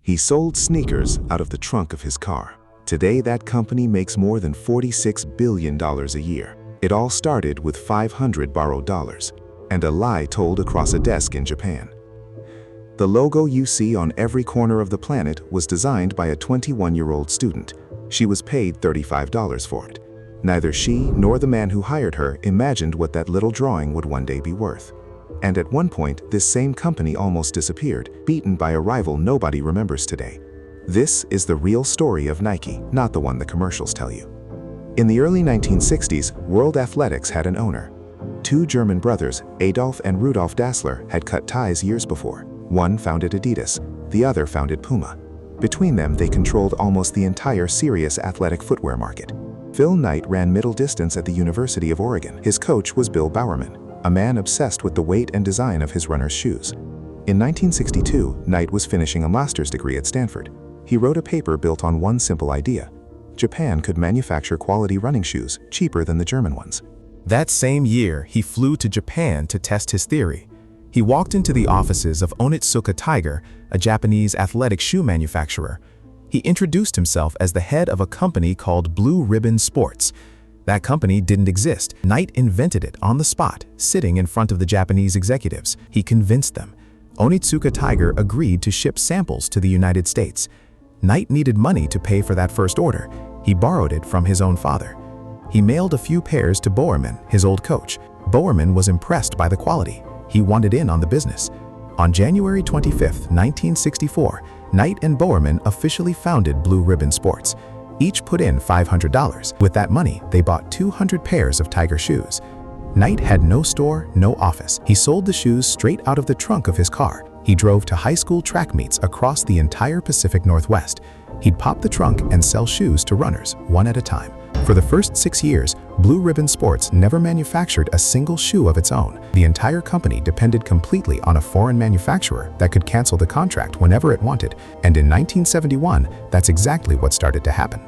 He sold sneakers out of the trunk of his car. Today, that company makes more than $46 billion a year. It all started with 500 borrowed dollars and a lie told across a desk in Japan. The logo you see on every corner of the planet was designed by a 21-year-old student. She was paid $35 for it. Neither she nor the man who hired her imagined what that little drawing would one day be worth. And at one point, this same company almost disappeared, beaten by a rival nobody remembers today. This is the real story of Nike, not the one the commercials tell you. In the early 1960s, World Athletics had an owner. Two German brothers, Adolf and Rudolf Dassler, had cut ties years before. One founded Adidas, the other founded Puma. Between them, they controlled almost the entire serious athletic footwear market. Phil Knight ran middle distance at the University of Oregon. His coach was Bill Bowerman, a man obsessed with the weight and design of his runners' shoes. In 1962, Knight was finishing a master's degree at Stanford. He wrote a paper built on one simple idea. Japan could manufacture quality running shoes cheaper than the German ones. That same year, he flew to Japan to test his theory. He walked into the offices of Onitsuka Tiger, a Japanese athletic shoe manufacturer. He introduced himself as the head of a company called Blue Ribbon Sports. That company didn't exist. Knight invented it on the spot, sitting in front of the Japanese executives. He convinced them. Onitsuka Tiger agreed to ship samples to the United States. Knight needed money to pay for that first order. He borrowed it from his own father. He mailed a few pairs to Bowerman, his old coach. Bowerman was impressed by the quality. He wanted in on the business. On January 25, 1964, Knight and Bowerman officially founded Blue Ribbon Sports. Each put in $500. With that money, they bought 200 pairs of Tiger shoes. Knight had no store, no office. He sold the shoes straight out of the trunk of his car. He drove to high school track meets across the entire Pacific Northwest. He'd pop the trunk and sell shoes to runners, one at a time. For the first 6 years, Blue Ribbon Sports never manufactured a single shoe of its own. The entire company depended completely on a foreign manufacturer that could cancel the contract whenever it wanted. And in 1971, that's exactly what started to happen.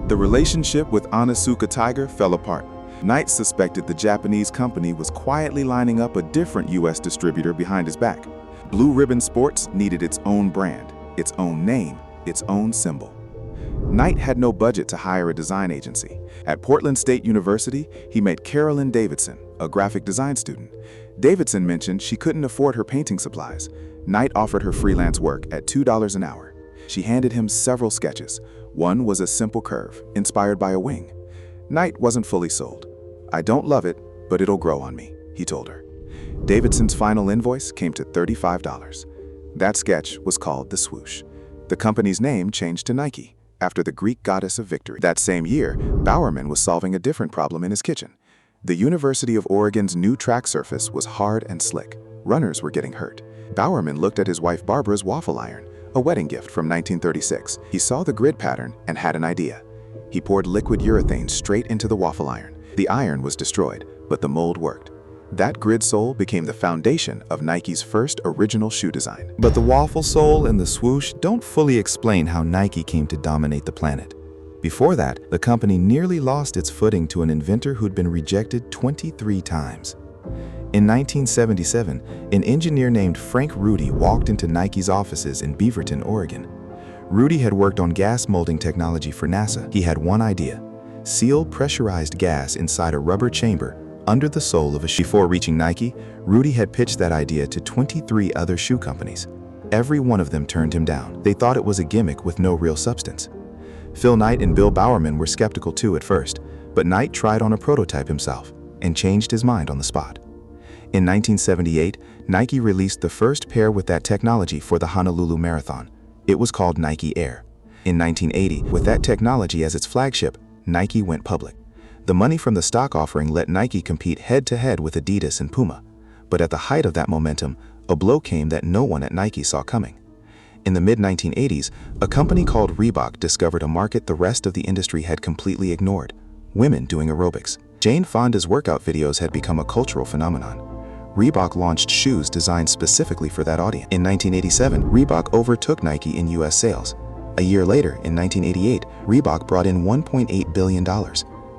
The relationship with Onitsuka Tiger fell apart. Knight suspected the Japanese company was quietly lining up a different U.S. distributor behind his back. Blue Ribbon Sports needed its own brand, its own name, its own symbol. Knight had no budget to hire a design agency. At Portland State University, he met Carolyn Davidson, a graphic design student. Davidson mentioned she couldn't afford her painting supplies. Knight offered her freelance work at $2 an hour. She handed him several sketches. One was a simple curve, inspired by a wing. Knight wasn't fully sold. "I don't love it, but it'll grow on me," he told her. Davidson's final invoice came to $35. That sketch was called the Swoosh. The company's name changed to Nike, after the Greek goddess of victory. That same year, Bowerman was solving a different problem in his kitchen. The University of Oregon's new track surface was hard and slick. Runners were getting hurt. Bowerman looked at his wife Barbara's waffle iron, a wedding gift from 1936. He saw the grid pattern and had an idea. He poured liquid urethane straight into the waffle iron. The iron was destroyed, but the mold worked. That grid sole became the foundation of Nike's first original shoe design. But the waffle sole and the swoosh don't fully explain how Nike came to dominate the planet. Before that, the company nearly lost its footing to an inventor who'd been rejected 23 times. In 1977, an engineer named Frank Rudy walked into Nike's offices in Beaverton, Oregon. Rudy had worked on gas molding technology for NASA. He had one idea: seal pressurized gas inside a rubber chamber under the sole of a shoe. Before reaching Nike, Rudy had pitched that idea to 23 other shoe companies. Every one of them turned him down. They thought it was a gimmick with no real substance. Phil Knight and Bill Bowerman were skeptical too at first, but Knight tried on a prototype himself and changed his mind on the spot. In 1978, Nike released the first pair with that technology for the Honolulu Marathon. It was called Nike Air. In 1980, with that technology as its flagship, Nike went public. The money from the stock offering let Nike compete head-to-head with Adidas and Puma. But at the height of that momentum, a blow came that no one at Nike saw coming. In the mid-1980s, a company called Reebok discovered a market the rest of the industry had completely ignored: women doing aerobics. Jane Fonda's workout videos had become a cultural phenomenon. Reebok launched shoes designed specifically for that audience. In 1987, Reebok overtook Nike in US sales. A year later, in 1988, Reebok brought in $1.8 billion.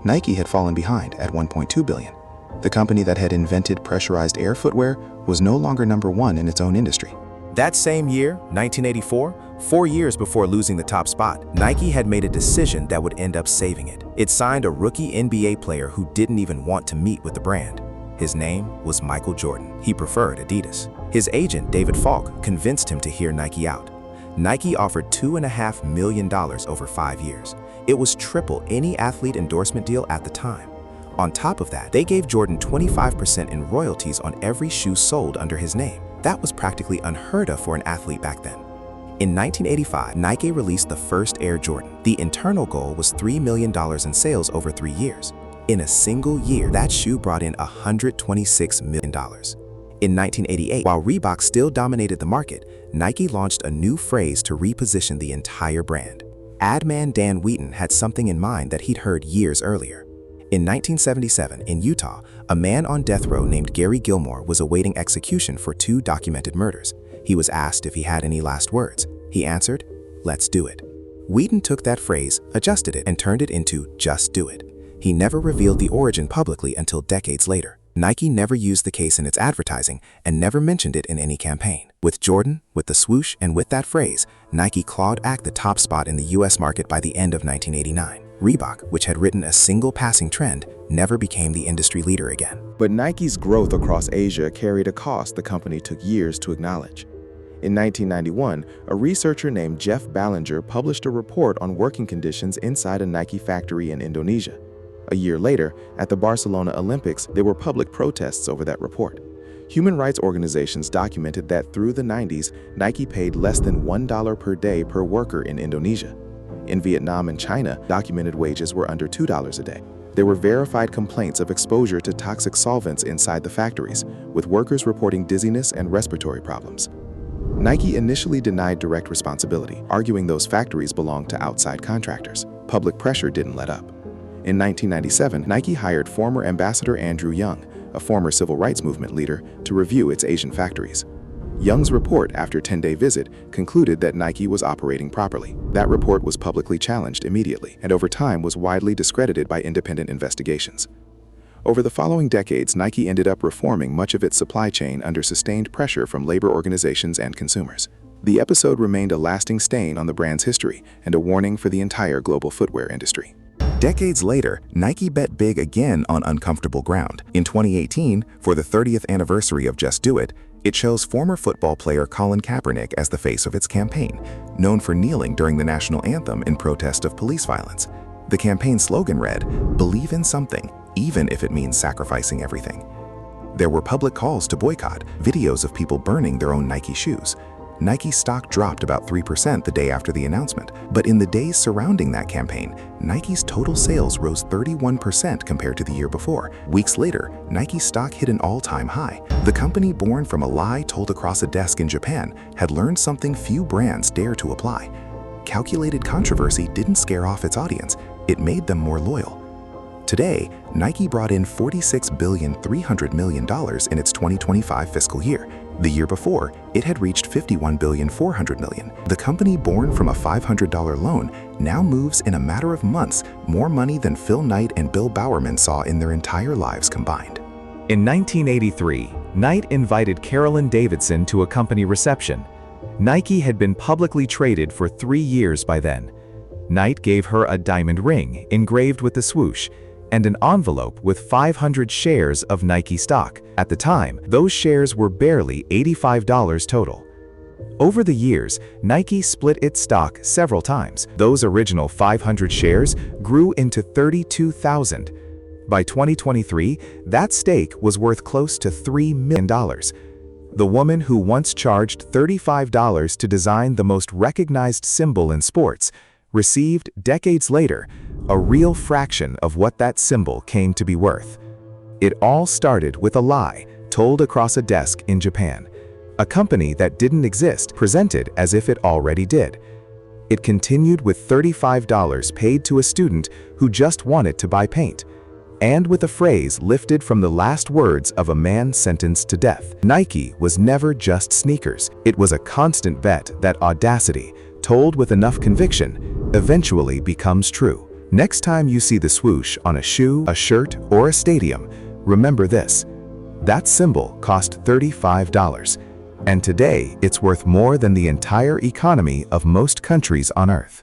Nike had fallen behind at $1.2 billion. The company that had invented pressurized air footwear was no longer number one in its own industry. That same year, 1984, 4 years before losing the top spot, Nike had made a decision that would end up saving it. It signed a rookie NBA player who didn't even want to meet with the brand. His name was Michael Jordan. He preferred Adidas. His agent, David Falk, convinced him to hear Nike out. Nike offered $2.5 million over 5 years. It was triple any athlete endorsement deal at the time. On top of that, they gave Jordan 25% in royalties on every shoe sold under his name. That was practically unheard of for an athlete back then. In 1985, Nike released the first Air Jordan. The internal goal was $3 million in sales over 3 years. In a single year, that shoe brought in $126 million. In 1988, while Reebok still dominated the market, Nike launched a new phrase to reposition the entire brand. Ad man Dan Wheaton had something in mind that he'd heard years earlier. In 1977, in Utah, a man on death row named Gary Gilmore was awaiting execution for 2 documented murders. He was asked if he had any last words. He answered, "Let's do it." Wheaton took that phrase, adjusted it, and turned it into "just do it." He never revealed the origin publicly until decades later. Nike never used the case in its advertising and never mentioned it in any campaign. With Jordan, with the swoosh, and with that phrase, Nike clawed back the top spot in the US market by the end of 1989. Reebok, which had ridden a single passing trend, never became the industry leader again. But Nike's growth across Asia carried a cost the company took years to acknowledge. In 1991, a researcher named Jeff Ballinger published a report on working conditions inside a Nike factory in Indonesia. A year later, at the Barcelona Olympics, there were public protests over that report. Human rights organizations documented that through the 90s, Nike paid less than $1 per day per worker in Indonesia. In Vietnam and China, documented wages were under $2 a day. There were verified complaints of exposure to toxic solvents inside the factories, with workers reporting dizziness and respiratory problems. Nike initially denied direct responsibility, arguing those factories belonged to outside contractors. Public pressure didn't let up. In 1997, Nike hired former Ambassador Andrew Young, a former civil rights movement leader, to review its Asian factories. Young's report, after a 10-day visit, concluded that Nike was operating properly. That report was publicly challenged immediately, and over time was widely discredited by independent investigations. Over the following decades, Nike ended up reforming much of its supply chain under sustained pressure from labor organizations and consumers. The episode remained a lasting stain on the brand's history and a warning for the entire global footwear industry. Decades later, Nike bet big again on uncomfortable ground. In 2018, for the 30th anniversary of Just Do It, it chose former football player Colin Kaepernick as the face of its campaign, known for kneeling during the national anthem in protest of police violence. The campaign slogan read, "Believe in something, even if it means sacrificing everything." There were public calls to boycott, videos of people burning their own Nike shoes. Nike stock dropped about 3% the day after the announcement, but in the days surrounding that campaign, Nike's total sales rose 31% compared to the year before. Weeks later, Nike's stock hit an all-time high. The company, born from a lie told across a desk in Japan, had learned something few brands dare to apply. Calculated controversy didn't scare off its audience, it made them more loyal. Today, Nike brought in $46.3 billion in its 2025 fiscal year. The year before, it had reached $51.4 billion. The company, born from a $500 loan, now moves in a matter of months more money than Phil Knight and Bill Bowerman saw in their entire lives combined. In 1983, Knight invited Carolyn Davidson to a company reception. Nike had been publicly traded for 3 years by then. Knight gave her a diamond ring engraved with the swoosh and an envelope with 500 shares of Nike stock. At the time, those shares were barely $85 total. Over the years, Nike split its stock several times. Those original 500 shares grew into 32,000. By 2023, that stake was worth close to $3 million. The woman who once charged $35 to design the most recognized symbol in sports received, decades later, a real fraction of what that symbol came to be worth. It all started with a lie told across a desk in Japan. A company that didn't exist presented as if it already did. It continued with $35 paid to a student who just wanted to buy paint, and with a phrase lifted from the last words of a man sentenced to death. Nike was never just sneakers. It was a constant bet that audacity, told with enough conviction, eventually becomes true. Next time you see the swoosh on a shoe, a shirt, or a stadium, remember this. That symbol cost $35. And today, it's worth more than the entire economy of most countries on Earth.